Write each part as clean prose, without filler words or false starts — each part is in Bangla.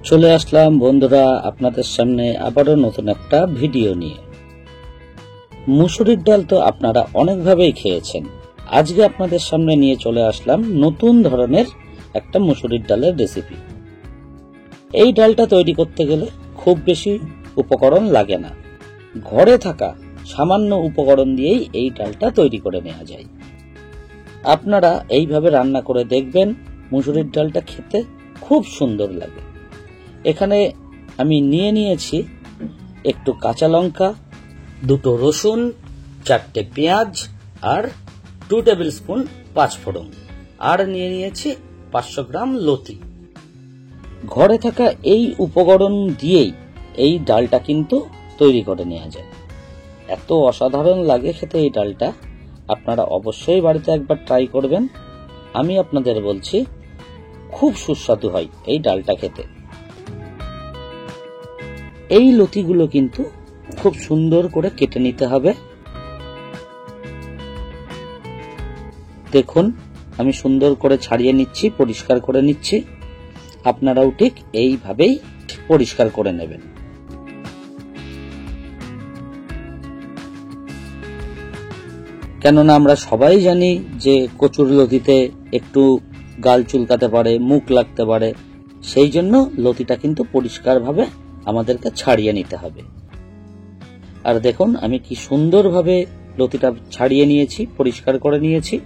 চলে আসলাম বন্ধুরা আপনাদের সামনে আবারও নতুন একটা ভিডিও নিয়ে। মুসুরির ডাল তো আপনারা অনেকভাবেই খেয়েছেন। আজকে আপনাদের সামনে নিয়ে চলে আসলাম নতুন ধরনের একটা মুসুরির ডালের রেসিপি। এই ডালটা তৈরি করতে গেলে খুব বেশি উপকরণ লাগে না, ঘরে থাকা সামান্য উপকরণ দিয়েই এই ডালটা তৈরি করে নেওয়া যায়। আপনারা এইভাবে রান্না করে দেখবেন, মুসুরির ডালটা খেতে খুব সুন্দর লাগে। এখানে আমি নিয়ে নিয়েছি একটু কাঁচা লঙ্কা, দুটো রসুন, 4টে পেঁয়াজ আর 2 টেবিল স্পুন পাঁচফোড়ন, আর নিয়ে নিয়েছি 500 গ্রাম লতি। ঘরে থাকা এই উপকরণ দিয়েই এই ডালটা কিন্তু তৈরি করে নেওয়া যায়। এত অসাধারণ লাগে খেতে এই ডালটা, আপনারা অবশ্যই বাড়িতে একবার ট্রাই করবেন। আমি আপনাদের বলছি খুব সুস্বাদু হয় এই ডালটা খেতে। এই লতিগুলো কিন্তু খুব সুন্দর করে কেটে নিতে হবে। দেখুন আমি সুন্দর করে ছাড়িয়ে নিচ্ছি, পরিষ্কার করে নিচ্ছি। আপনারাও ঠিক এইভাবেই পরিষ্কার করে নেবেন। কেননা আমরা সবাই জানি যে কচুর লতিতে একটু গাল চুলকাতে পারে, মুখ লাগতে পারে, সেই জন্য লতিটা কিন্তু পরিষ্কারভাবে আমাদেরকে ছাড়িয়ে নিতে হবে। আর দেখুন আমি কি সুন্দরভাবে লতিটা ছাড়িয়ে নিয়েছি, পরিষ্কার করে নিয়েছি।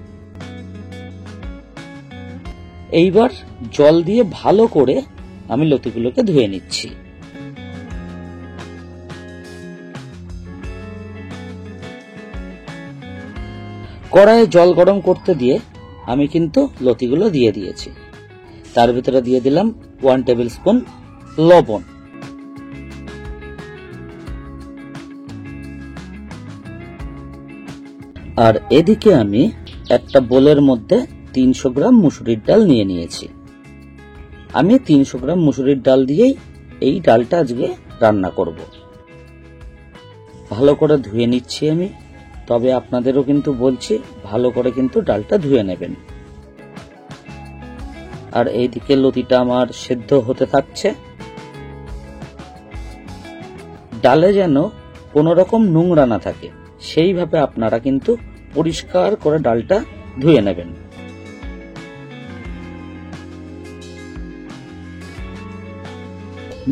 এইবার জল দিয়ে ভালো করে আমি লতিগুলোকে ধুয়ে নিচ্ছি। কড়াইয়ে জল গরম করতে দিয়ে আমি কিন্তু লতিগুলো দিয়ে দিয়েছি। তার ভিতরে দিয়ে দিলাম 1 টেবিল স্পুন লবণ। আর এদিকে আমি একটা বোলের মধ্যে 300 গ্রাম মুসুরির ডাল নিয়ে নিয়েছি। আমি 300 গ্রাম মুসুরির ডাল দিয়েই এই ডালটা আজকে রান্না করব। ভালো করে ধুয়ে নিচ্ছি আমি, তবে আপনাদেরও কিন্তু বলছি ভালো করে কিন্তু ডালটা ধুয়ে নেবেন। আর এইদিকে লতিটা আমার সেদ্ধ হতে থাকছে। ডালে যেন কোনো রকম নোংরা না থাকে সেইভাবে আপনারা কিন্তু পরিষ্কার করে ডালটা ধুয়ে নেবেন।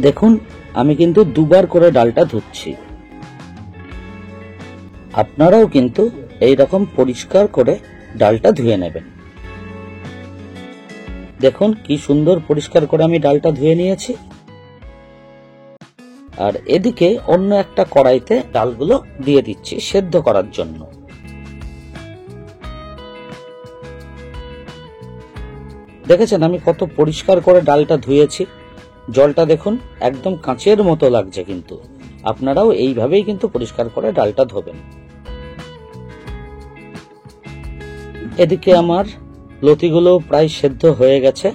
দেখুন আমি কিন্তু দুবার করে ডালটা ধুচ্ছি। আপনারাও কিন্তু এই রকম পরিষ্কার করে ডালটা ধুয়ে নেবেন। দেখুন কি সুন্দর পরিষ্কার করে আমি ডালটা ধুয়ে নিয়েছি। আর এদিকে অন্য একটা কড়াইতে ডালগুলো দিয়ে দিচ্ছি সেদ্ধ করার জন্য। দেখেছেন আমি কত পরিষ্কার করে ডালটা ধুয়েছি। জলটা দেখুন একদম কাঁচের মতো লাগছে, কিন্তু আপনারাও এইভাবেই কিন্তু পরিষ্কার করে ডালটা ধোবেন। এদিকে আমার লতিগুলো প্রায় সেদ্ধ হয়ে গেছে।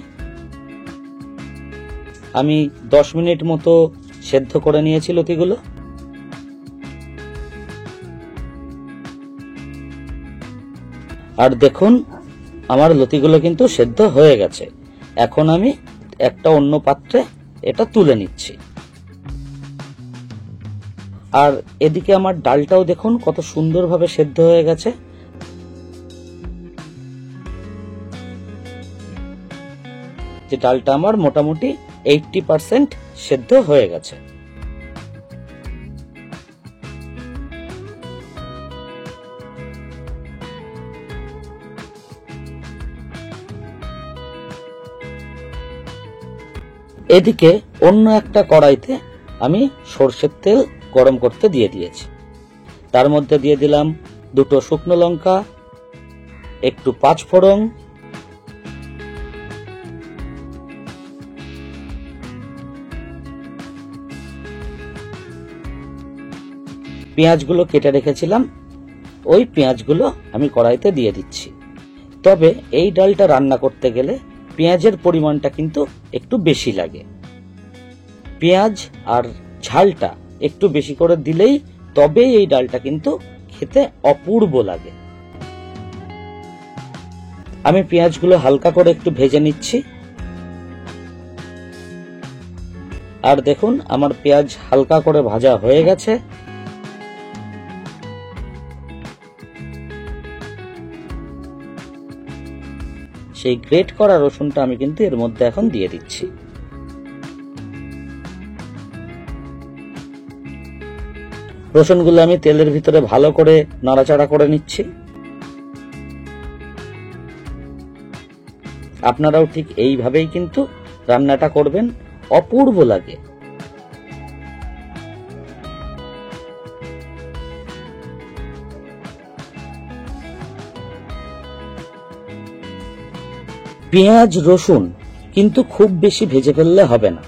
আমি 10 মিনিট মতো সেদ্ধ করে নিয়েছি লতিগুলো। আর দেখুন আমার লতিগুলো কিন্তু সেদ্ধ হয়ে গেছে। এখন আমি একটা অন্য পাত্রে এটা তুলে নিচ্ছি। আর এদিকে আমার ডালটাও দেখুন কত সুন্দরভাবে সেদ্ধ হয়ে গেছে। যে ডালটা আমার মোটামুটি 80% সেদ্ধ হয়ে গেছে। এদিকে অন্য একটা কড়াইতে আমি সরষের তেল গরম করতে দিয়ে দিয়েছি। তার মধ্যে দিয়ে দিলাম 2টো শুকনো লঙ্কা, একটু পাঁচফোড়ন, পেঁয়াজগুলো কেটে রেখেছিলাম, ওই পেঁয়াজগুলো আমি কড়াইতে দিয়ে দিচ্ছি। তবে এই ডালটা রান্না করতে গেলে পেঁয়াজের পরিমাণটা কিন্তু একটু বেশি লাগে। পেঁয়াজ আর ঝালটা একটু বেশি করে দিলেই তবে এই ডালটা কিন্তু খেতে অপূর্ব লাগে। আমি পেঁয়াজগুলো হালকা করে একটু ভেজে নিচ্ছি। আর দেখুন আমার পেঁয়াজ হালকা করে ভাজা হয়ে গেছে। সেই গ্রেট করা রসুনটা আমি কিন্তু এর মধ্যে এখন দিয়ে দিচ্ছি। রসুনগুলো আমি তেলের ভিতরে ভালো করে নাড়াচাড়া করে নিচ্ছি। আপনারাও ঠিক এইভাবেই কিন্তু রান্নাটা করবেন, অপূর্ব লাগে। পেঁয়াজ রসুন কিন্তু খুব বেশি ভেজে ফেললে হবে না।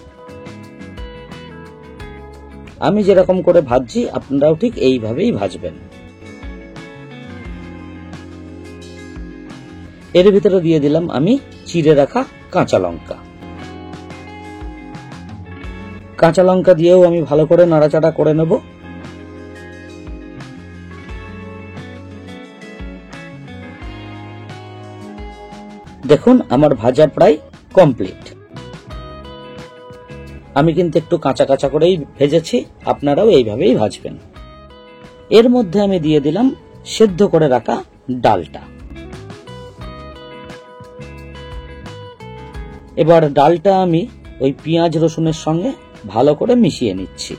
আমি যেরকম করে ভাজছি আপনারাও ঠিক এইভাবেই ভাজবেন। এর ভিতরে দিয়ে দিলাম আমি চিড়ে রাখা কাঁচা লঙ্কা। কাঁচা লঙ্কা দিয়েও আমি ভালো করে নাড়াচাড়া করে নেব। দেখুন আমার ভাজা প্রায় কমপ্লিট। আমি কিন্তু একটু কাঁচা কাঁচা করেই ভেজেছি, আপনারাও এইভাবেই ভাজবেন। এর মধ্যে আমি দিয়ে দিলাম সেদ্ধ করে রাখা ডালটা। এবার ডালটা আমি ওই পেঁয়াজ রসুনের সঙ্গে ভালো করে মিশিয়ে নিচ্ছি।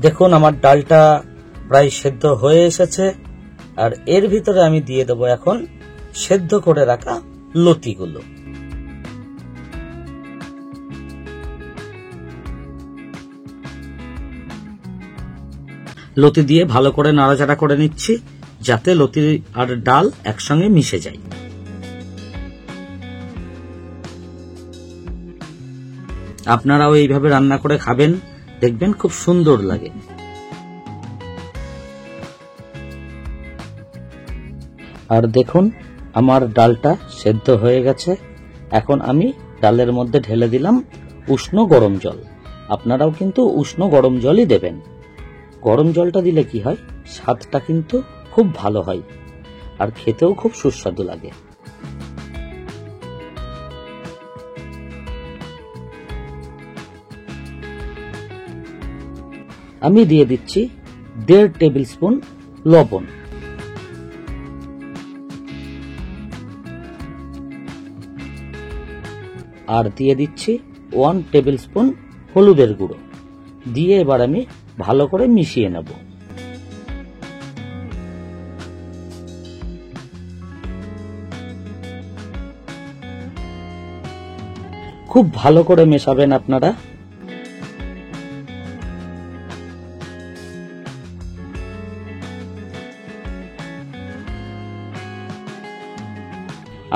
দেখুন আমার ডালটা প্রায় সেদ্ধ হয়ে এসেছে। আর এর ভিতরে আমি দিয়ে দেবো এখন সেদ্ধ করে রাখা লতিগুলো। লতি দিয়ে ভালো করে নাড়াচাড়া করে নিচ্ছি, যাতে লতি আর ডাল একসঙ্গে মিশে যায়। আপনারাও এইভাবে রান্না করে খাবেন, দেখবেন খুব সুন্দর লাগে। আর দেখুন আমার ডালটা সেদ্ধ হয়ে গেছে। এখন আমি ডালের মধ্যে ঢেলে দিলাম উষ্ণ গরম জল। আপনারাও কিন্তু উষ্ণ গরম জলই দেবেন। গরম জলটা দিলে কি হয়, স্বাদটা কিন্তু খুব ভালো হয় আর খেতেও খুব সুস্বাদু লাগে। আমি দিয়ে দিচ্ছি 1.5 টেবিল স্পুন লবণ। আর দিয়ে দিচ্ছি 1 টেবিল স্পুন হলুদের গুঁড়ো দিয়ে এবার আমি ভালো করে মিশিয়ে নেব। খুব ভালো করে মেশাবেন আপনারা।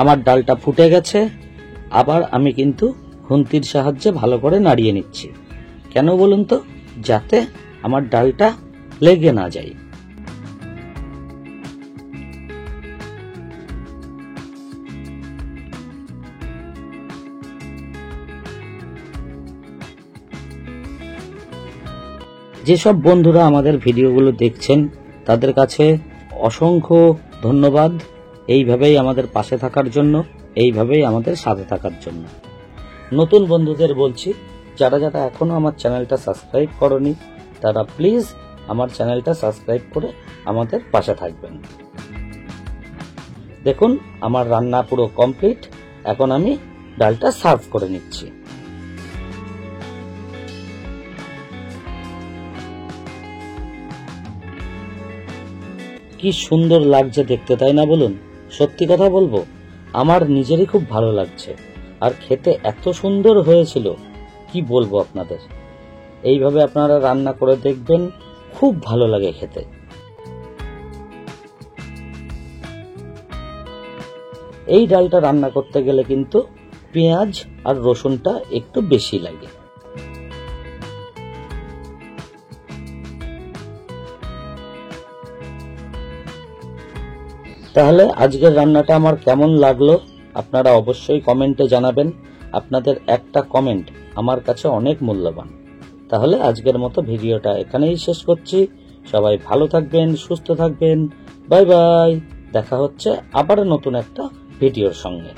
আমার ডালটা ফুটে গেছে। আবার আমি কিন্তু খুন্তির সাহায্যে ভালো করে নাড়িয়ে নিচ্ছি। কেন বলুন তো, যাতে আমার ডালটা লেগে না যায়। যেসব বন্ধুরা আমাদের ভিডিওগুলো দেখছেন তাদের কাছে অসংখ্য ধন্যবাদ, এইভাবেই আমাদের পাশে থাকার জন্য, এইভাবেই আমাদের সাথে থাকার জন্য। নতুন বন্ধুদের বলছি, যারা যারা এখনো আমার চ্যানেলটা সাবস্ক্রাইব করনি তারা প্লিজ আমার চ্যানেলটা সাবস্ক্রাইব করে আমাদের পাশে থাকবেন। দেখুন আমার রান্না পুরো কমপ্লিট। এখন আমি ডালটা সার্ভ করে নিচ্ছি। কি সুন্দর লাগছে দেখতে, তাই না বলুন? সত্যি কথা বলবো, আমার নিজেরই খুব ভালো লাগছে। আর খেতে এত সুন্দর হয়েছিল, কি বলবো আপনাদের। এইভাবে আপনারা রান্না করে দেখবেন, খুব ভালো লাগে খেতে। এই ডালটা রান্না করতে গেলে কিন্তু পেঁয়াজ আর রসুনটা একটু বেশি লাগে। তাহলে আজকের রান্নাটা আমার কেমন লাগলো আপনারা অবশ্যই কমেন্টে জানাবেন। আপনাদের একটা কমেন্ট আমার কাছে অনেক মূল্যবান। তাহলে আজকের মতো ভিডিওটা এখানেই শেষ করছি। সবাই ভালো থাকবেন, সুস্থ থাকবেন। Bye bye. দেখা হচ্ছে আবারও নতুন একটা ভিডিওর সঙ্গে।